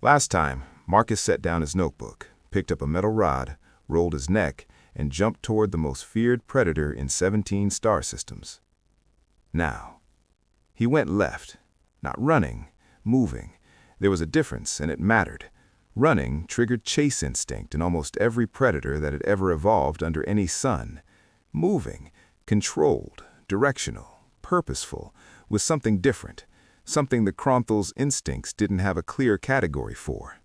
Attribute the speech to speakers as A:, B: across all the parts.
A: Last time, Marcus set down his notebook, picked up a metal rod, rolled his neck, and jumped toward the most feared predator in 17 star systems. Now, he went left, not running, moving. There was a difference, and it mattered. Running triggered chase instinct in almost every predator that had ever evolved under any sun. Moving, controlled, directional, purposeful, was something different, something the Krath'ul's instincts didn't have a clear category for.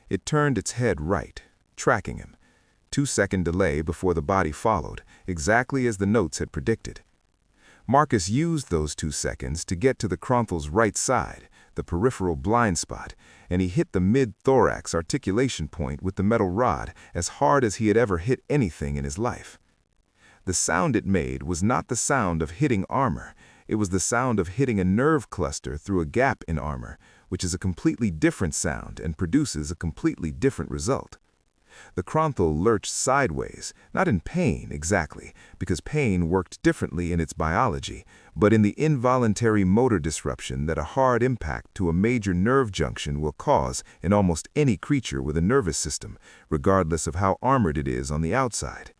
A: It turned its head right, tracking him. 2-second delay before the body followed, exactly as the notes had predicted. Marcus used those 2 seconds to get to the Krath'ul's right side, the peripheral blind spot, and he hit the mid-thorax articulation point with the metal rod as hard as he had ever hit anything in his life. The sound it made was not the sound of hitting armor. It was the sound of hitting a nerve cluster through a gap in armor, which is a completely different sound and produces a completely different result. The Krath'ul lurched sideways, not in pain exactly, because pain worked differently in its biology, but in the involuntary motor disruption that a hard impact to a major nerve junction will cause in almost any creature with a nervous system, regardless of how armored it is on the outside.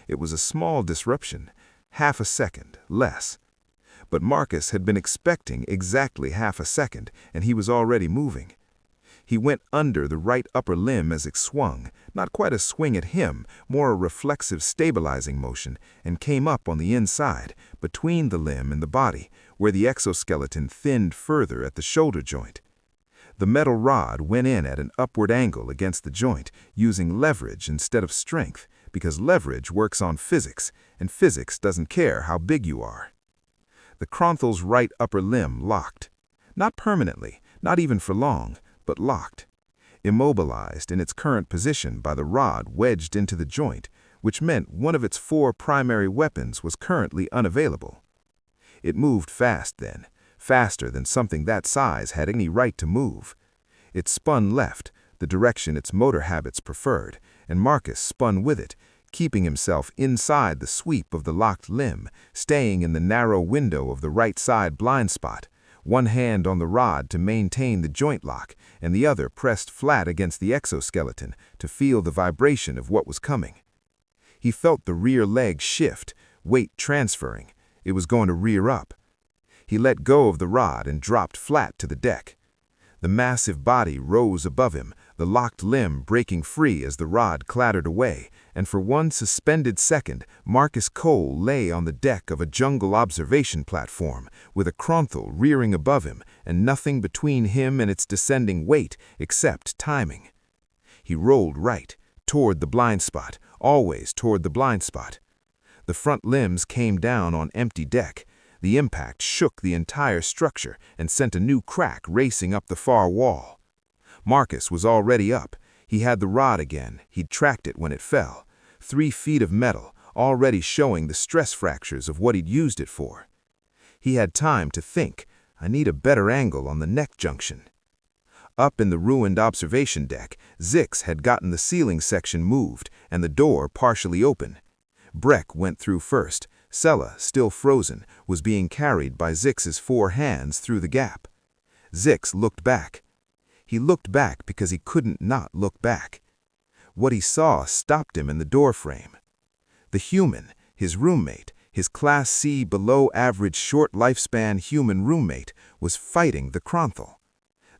A: It was a small disruption, half a second, less. But Marcus had been expecting exactly half a second, and he was already moving. He went under the right upper limb as it swung, not quite a swing at him, more a reflexive stabilizing motion, and came up on the inside, between the limb and the body, where the exoskeleton thinned further at the shoulder joint. The metal rod went in at an upward angle against the joint, using leverage instead of strength, because leverage works on physics, and physics doesn't care how big you are. The Krath'ul's right upper limb locked. Not permanently, not even for long, but locked. Immobilized in its current position by the rod wedged into the joint, which meant one of its 4 primary weapons was currently unavailable. It moved fast then, faster than something that size had any right to move. It spun left, the direction its motor habits preferred, and Marcus spun with it, keeping himself inside the sweep of the locked limb, staying in the narrow window of the right side blind spot, one hand on the rod to maintain the joint lock, and the other pressed flat against the exoskeleton to feel the vibration of what was coming. He felt the rear leg shift, weight transferring. It was going to rear up. He let go of the rod and dropped flat to the deck. The massive body rose above him, the locked limb breaking free as the rod clattered away, and for one suspended second, Marcus Cole lay on the deck of a jungle observation platform, with a Krath'ul rearing above him and nothing between him and its descending weight except timing. He rolled right, toward the blind spot, always toward the blind spot. The front limbs came down on empty deck. The impact shook the entire structure and sent a new crack racing up the far wall. Marcus was already up. He had the rod again. He'd tracked it when it fell. 3 feet of metal, already showing the stress fractures of what he'd used it for. He had time to think, I need a better angle on the neck junction. Up in the ruined observation deck, Zix had gotten the ceiling section moved and the door partially open. Breck went through first. Sella, still frozen, was being carried by Zix's 4 hands through the gap. Zix looked back. He looked back because he couldn't not look back. What he saw stopped him in the doorframe. The human, his roommate, his Class C below-average short lifespan human roommate, was fighting the Krath'ul.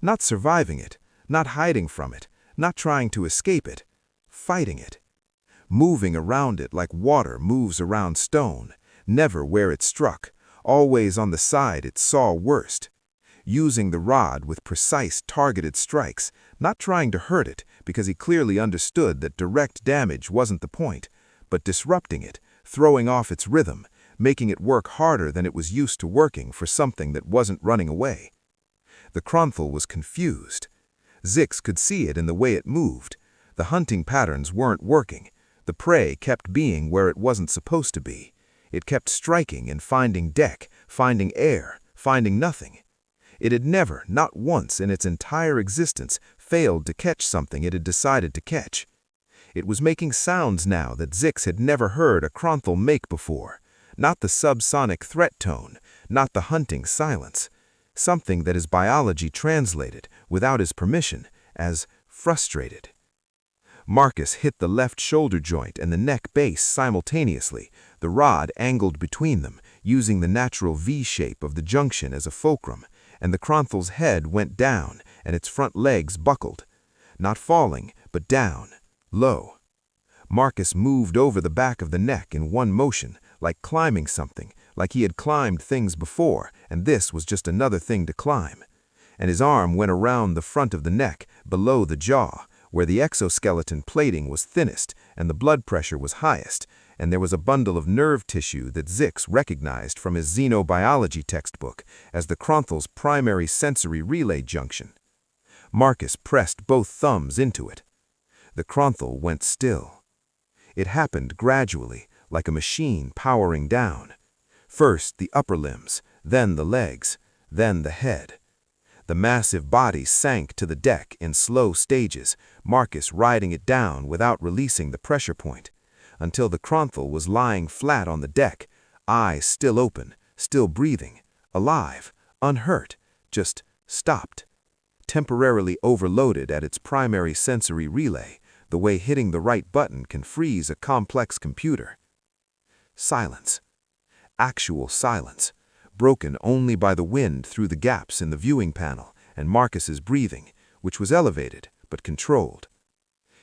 A: Not surviving it, not hiding from it, not trying to escape it, fighting it. Moving around it like water moves around stone, never where it struck, always on the side it saw worst. Using the rod with precise targeted strikes, not trying to hurt it because he clearly understood that direct damage wasn't the point, but disrupting it, throwing off its rhythm, making it work harder than it was used to working for something that wasn't running away. The Krath'ul was confused. Zix could see it in the way it moved. The hunting patterns weren't working. The prey kept being where it wasn't supposed to be. It kept striking and finding deck, finding air, finding nothing. It had never, not once in its entire existence, failed to catch something it had decided to catch. It was making sounds now that Zix had never heard a Krath'ul make before. Not the subsonic threat tone, not the hunting silence. Something that his biology translated, without his permission, as frustrated. Marcus hit the left shoulder joint and the neck base simultaneously, the rod angled between them, using the natural V-shape of the junction as a fulcrum, and the Krath'ul's head went down and its front legs buckled. Not falling, but down, low. Marcus moved over the back of the neck in one motion, like climbing something, like he had climbed things before, and this was just another thing to climb. And his arm went around the front of the neck, below the jaw, where the exoskeleton plating was thinnest and the blood pressure was highest, and there was a bundle of nerve tissue that Zix recognized from his xenobiology textbook as the Krath'ul's primary sensory relay junction. Marcus pressed both thumbs into it. The Krath'ul went still. It happened gradually, like a machine powering down. First the upper limbs, then the legs, then the head. The massive body sank to the deck in slow stages, Marcus riding it down without releasing the pressure point, until the Krath'ul was lying flat on the deck, eyes still open, still breathing, alive, unhurt, just stopped, temporarily overloaded at its primary sensory relay, the way hitting the right button can freeze a complex computer. Silence. Actual silence. Broken only by the wind through the gaps in the viewing panel and Marcus's breathing, which was elevated but controlled.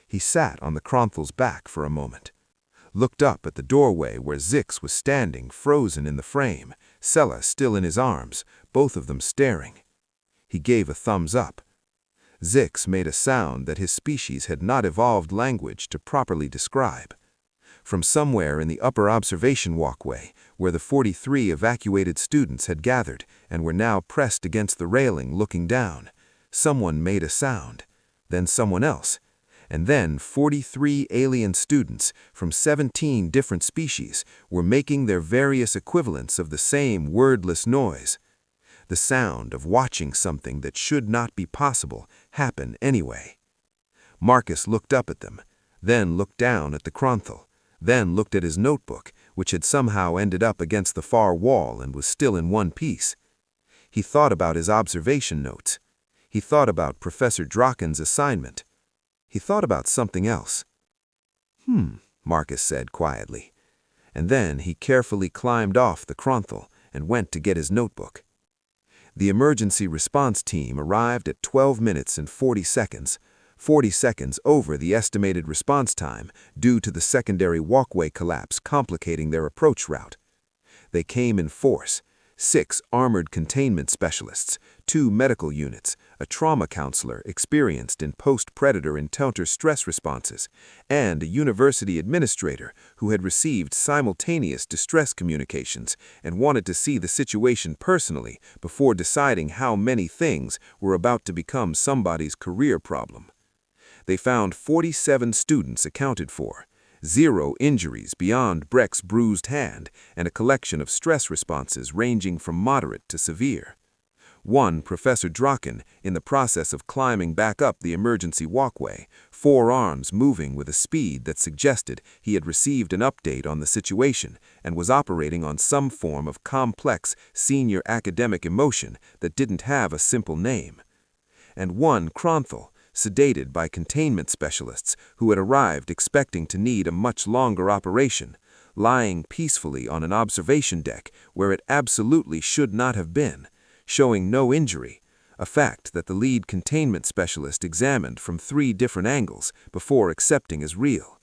A: He sat on the Krath'ul's back for a moment, looked up at the doorway where Zix was standing frozen in the frame, Sella still in his arms, both of them staring. He gave a thumbs up. Zix made a sound that his species had not evolved language to properly describe. From somewhere in the upper observation walkway, where the 43 evacuated students had gathered and were now pressed against the railing looking down, someone made a sound, then someone else, and then 43 alien students from 17 different species were making their various equivalents of the same wordless noise. The sound of watching something that should not be possible happen anyway. Marcus looked up at them, then looked down at the Krath'ul, then looked at his notebook, which had somehow ended up against the far wall and was still in one piece. He thought about his observation notes. He thought about Professor Draken's assignment. He thought about something else. Marcus said quietly. And then he carefully climbed off the Krath'ul and went to get his notebook. The emergency response team arrived at 12 minutes and 40 seconds, 40 seconds over the estimated response time due to the secondary walkway collapse complicating their approach route. They came in force, 6 armored containment specialists, 2 medical units, a trauma counselor experienced in post-predator encounter stress responses, and a university administrator who had received simultaneous distress communications and wanted to see the situation personally before deciding how many things were about to become somebody's career problem. They found 47 students accounted for, 0 injuries beyond Breck's bruised hand, and a collection of stress responses ranging from moderate to severe. 1 Professor Draken, in the process of climbing back up the emergency walkway, 4 arms moving with a speed that suggested he had received an update on the situation and was operating on some form of complex senior academic emotion that didn't have a simple name. And 1 Krath'ul, sedated by containment specialists who had arrived expecting to need a much longer operation, lying peacefully on an observation deck where it absolutely should not have been, showing no injury, a fact that the lead containment specialist examined from 3 different angles before accepting as real.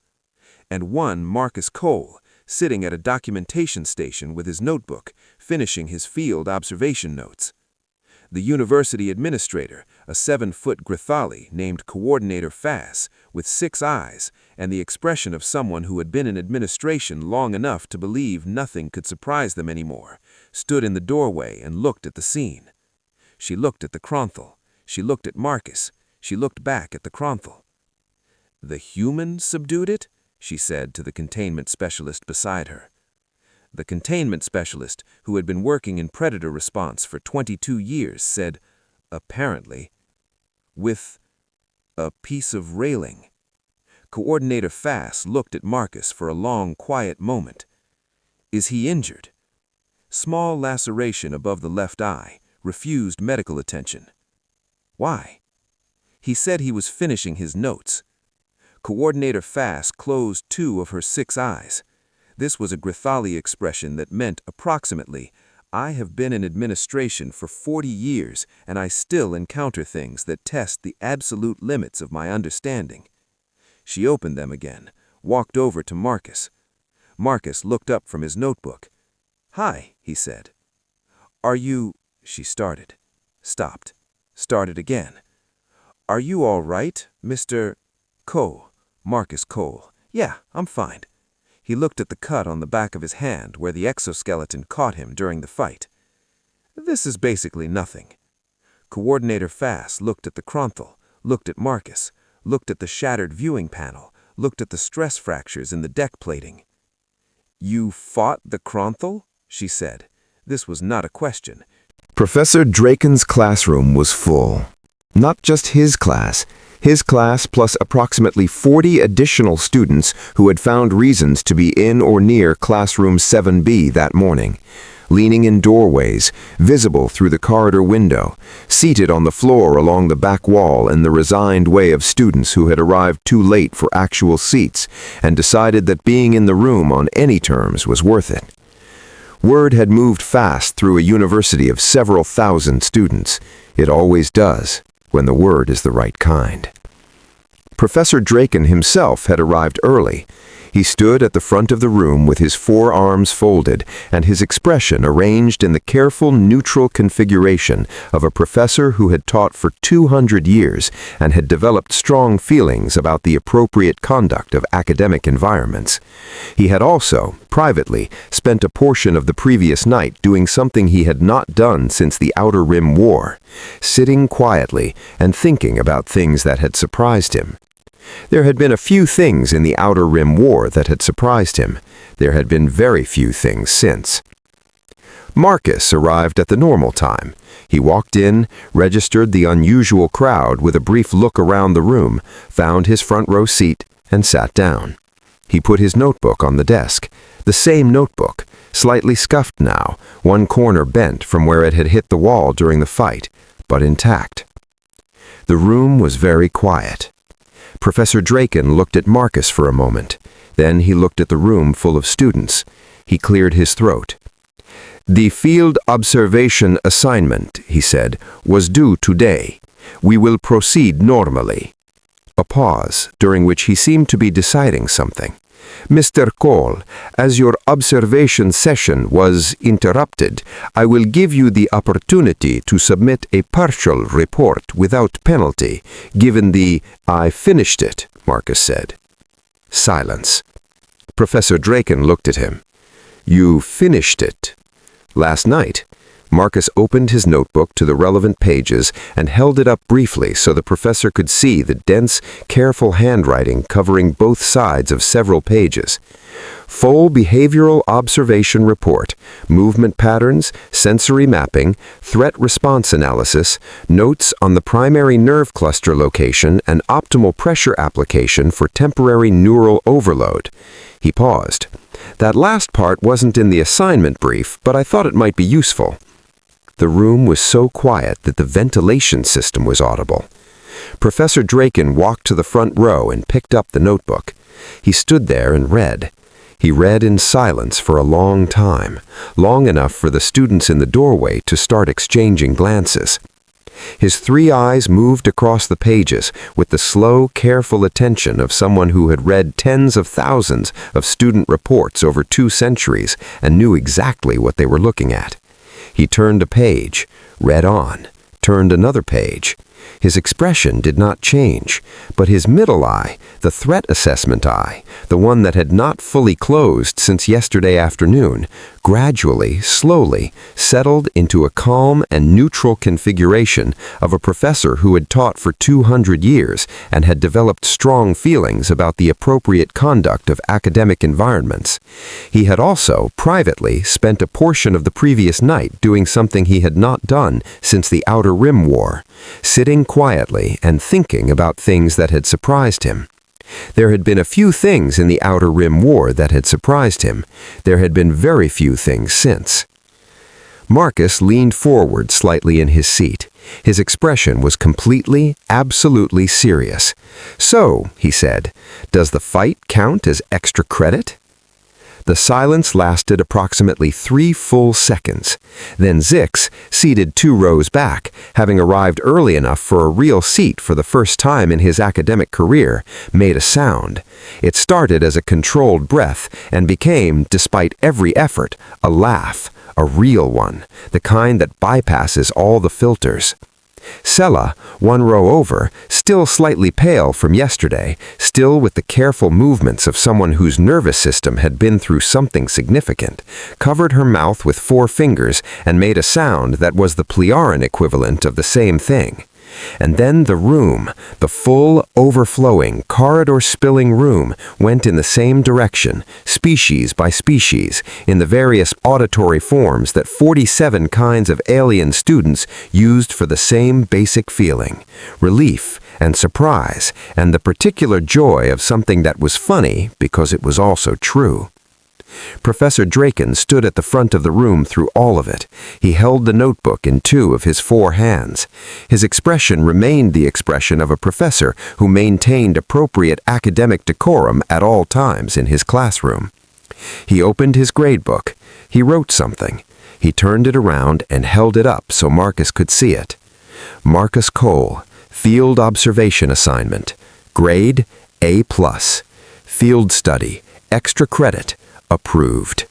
A: And 1 Marcus Cole, sitting at a documentation station with his notebook, finishing his field observation notes. The university administrator, a 7-foot Krath'ul named Coordinator Fass, with 6 eyes, and the expression of someone who had been in administration long enough to believe nothing could surprise them anymore, stood in the doorway and looked at the scene. She looked at the Krath'ul. She looked at Marcus. She looked back at the Krath'ul. "The human subdued it?" she said to the containment specialist beside her. The containment specialist, who had been working in predator response for 22 years, said, "Apparently," with a piece of railing. Coordinator Fass looked at Marcus for a long, quiet moment. "Is he injured?" "Small laceration above the left eye, refused medical attention." "Why?"
B: He said he was finishing his notes. Coordinator Fast closed 2 of her 6 eyes. This was a Krath'ul expression that meant approximately, I have been in administration for 40 years and I still encounter things that test the absolute limits of my understanding. She opened them again, walked over to Marcus. Marcus looked up from his notebook. "Hi," he said. "Are you—" she started. Stopped. Started again. "Are you all right, Mr. Cole?" Marcus Cole. "Yeah, I'm fine." He looked at the cut on the back of his hand where the exoskeleton caught him during the fight. "This is basically nothing." Coordinator Fast looked at the Krath'ul, looked at Marcus, looked at the shattered viewing panel, looked at the stress fractures in the deck plating. "You fought the Krath'ul?" she said. This was not a question.
A: Professor Draken's classroom was full. Not just his class plus approximately 40 additional students who had found reasons to be in or near classroom 7B that morning. Leaning in doorways, visible through the corridor window, seated on the floor along the back wall in the resigned way of students who had arrived too late for actual seats and decided that being in the room on any terms was worth it. Word had moved fast through a university of several thousand students. It always does, when the word is the right kind. Professor Draken himself had arrived early. He stood at the front of the room with his forearms folded and his expression arranged in the careful, neutral configuration of a professor who had taught for 200 years and had developed strong feelings about the appropriate conduct of academic environments. He had also, privately, spent a portion of the previous night doing something he had not done since the Outer Rim War, sitting quietly and thinking about things that had surprised him. There had been a few things in the Outer Rim War that had surprised him. There had been very few things since. Marcus arrived at the normal time. He walked in, registered the unusual crowd with a brief look around the room, found his front row seat, and sat down. He put his notebook on the desk, the same notebook, slightly scuffed now, one corner bent from where it had hit the wall during the fight, but intact. The room was very quiet. Professor Draken looked at Marcus for a moment. Then he looked at the room full of students. He cleared his throat. "The field observation assignment," he said, "was due today. We will proceed normally." A pause, during which he seemed to be deciding something. "Mr. Cole, as your observation session was interrupted, I will give you the opportunity to submit a partial report without penalty, given the— I finished it," Marcus said. Silence. Professor Draken looked at him. "You finished it?" "Last night." Marcus opened his notebook to the relevant pages and held it up briefly so the professor could see the dense, careful handwriting covering both sides of several pages. Full behavioral observation report, movement patterns, sensory mapping, threat response analysis, notes on the primary nerve cluster location and optimal pressure application for temporary neural overload. He paused. "That last part wasn't in the assignment brief, but I thought it might be useful." The room was so quiet that the ventilation system was audible. Professor Draken walked to the front row and picked up the notebook. He stood there and read. He read in silence for a long time, long enough for the students in the doorway to start exchanging glances. His 3 eyes moved across the pages with the slow, careful attention of someone who had read tens of thousands of student reports over 2 centuries and knew exactly what they were looking at. He turned a page, read on, turned another page. His expression did not change, but his middle eye, the threat assessment eye, the one that had not fully closed since yesterday afternoon, gradually, slowly, settled into a calm and neutral configuration of a professor who had taught for 200 years and had developed strong feelings about the appropriate conduct of academic environments. He had also, privately, spent a portion of the previous night doing something he had not done since the Outer Rim War, sitting quietly and thinking about things that had surprised him. There had been a few things in the Outer Rim War that had surprised him. There had been very few things since.
C: Marcus leaned forward slightly in his seat. His expression was completely, absolutely serious. "So," he said, "does the fight count as extra credit?" The silence lasted approximately 3 full seconds. Then Zix, seated 2 rows back, having arrived early enough for a real seat for the first time in his academic career, made a sound. It started as a controlled breath and became, despite every effort, a laugh, a real one, the kind that bypasses all the filters. Sella, 1 row over, still slightly pale from yesterday, still with the careful movements of someone whose nervous system had been through something significant, covered her mouth with 4 fingers and made a sound that was the Plearan equivalent of the same thing. And then the room, the full, overflowing, corridor-spilling room, went in the same direction, species by species, in the various auditory forms that 47 kinds of alien students used for the same basic feeling: relief and surprise, and the particular joy of something that was funny because it was also true. Professor Draken stood at the front of the room through all of it. He held the notebook in 2 of his 4 hands. His expression remained the expression of a professor who maintained appropriate academic decorum at all times in his classroom. He opened his gradebook. He wrote something. He turned it around and held it up so Marcus could see it. Marcus Cole, Field Observation Assignment. Grade A+. Field Study, Extra Credit. Approved.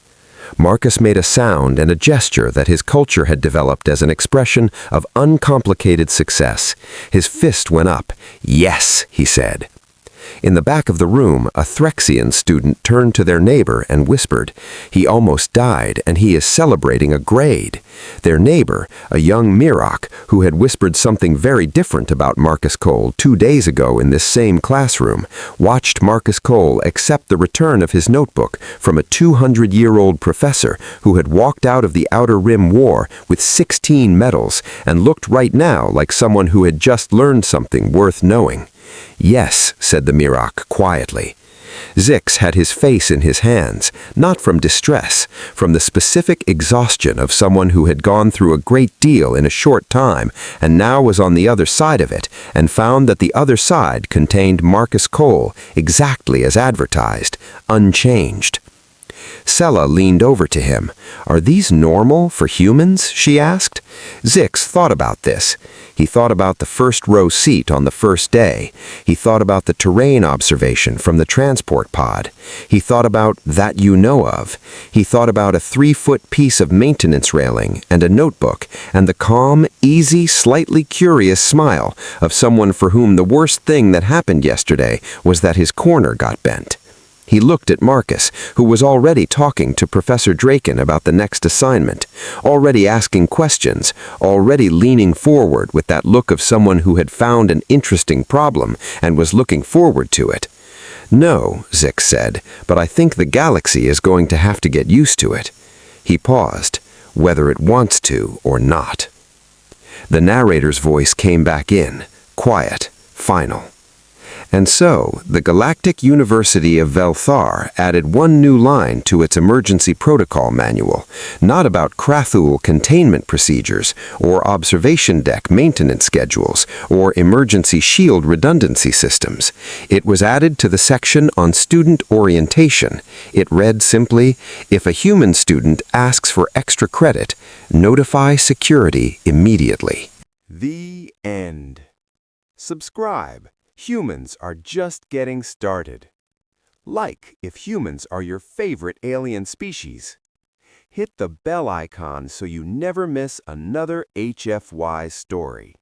C: Marcus made a sound and a gesture that his culture had developed as an expression of uncomplicated success. His fist went up. "Yes," he said. In the back of the room, a Threxian student turned to their neighbor and whispered, "He almost died, and he is celebrating a grade." Their neighbor, a young Mirok, who had whispered something very different about Marcus Cole 2 days ago in this same classroom, watched Marcus Cole accept the return of his notebook from a 200-year-old professor who had walked out of the Outer Rim War with 16 medals and looked right now like someone who had just learned something worth knowing. "Yes," said the Mirok quietly. Zix had his face in his hands, not from distress, from the specific exhaustion of someone who had gone through a great deal in a short time and now was on the other side of it and found that the other side contained Marcus Cole exactly as advertised, unchanged. Sella leaned over to him. "Are these normal for humans?" she asked. Zix thought about this. He thought about the first row seat on the first day. He thought about the terrain observation from the transport pod. He thought about that you know of. He thought about a 3-foot piece of maintenance railing and a notebook and the calm, easy, slightly curious smile of someone for whom the worst thing that happened yesterday was that his corner got bent. He looked at Marcus, who was already talking to Professor Draken about the next assignment, already asking questions, already leaning forward with that look of someone who had found an interesting problem and was looking forward to it. "No," Zix said, "but I think the galaxy is going to have to get used to it." He paused, whether it wants to or not. The narrator's voice came back in, quiet, final. And so, the Galactic University of Velthar added 1 new line to its emergency protocol manual, not about Krath'ul containment procedures, or observation deck maintenance schedules, or emergency shield redundancy systems. It was added to the section on student orientation. It read simply, "If a human student asks for extra credit, notify security immediately."
A: The end. Subscribe. Humans are just getting started. Like if humans are your favorite alien species. Hit the bell icon so you never miss another HFY story.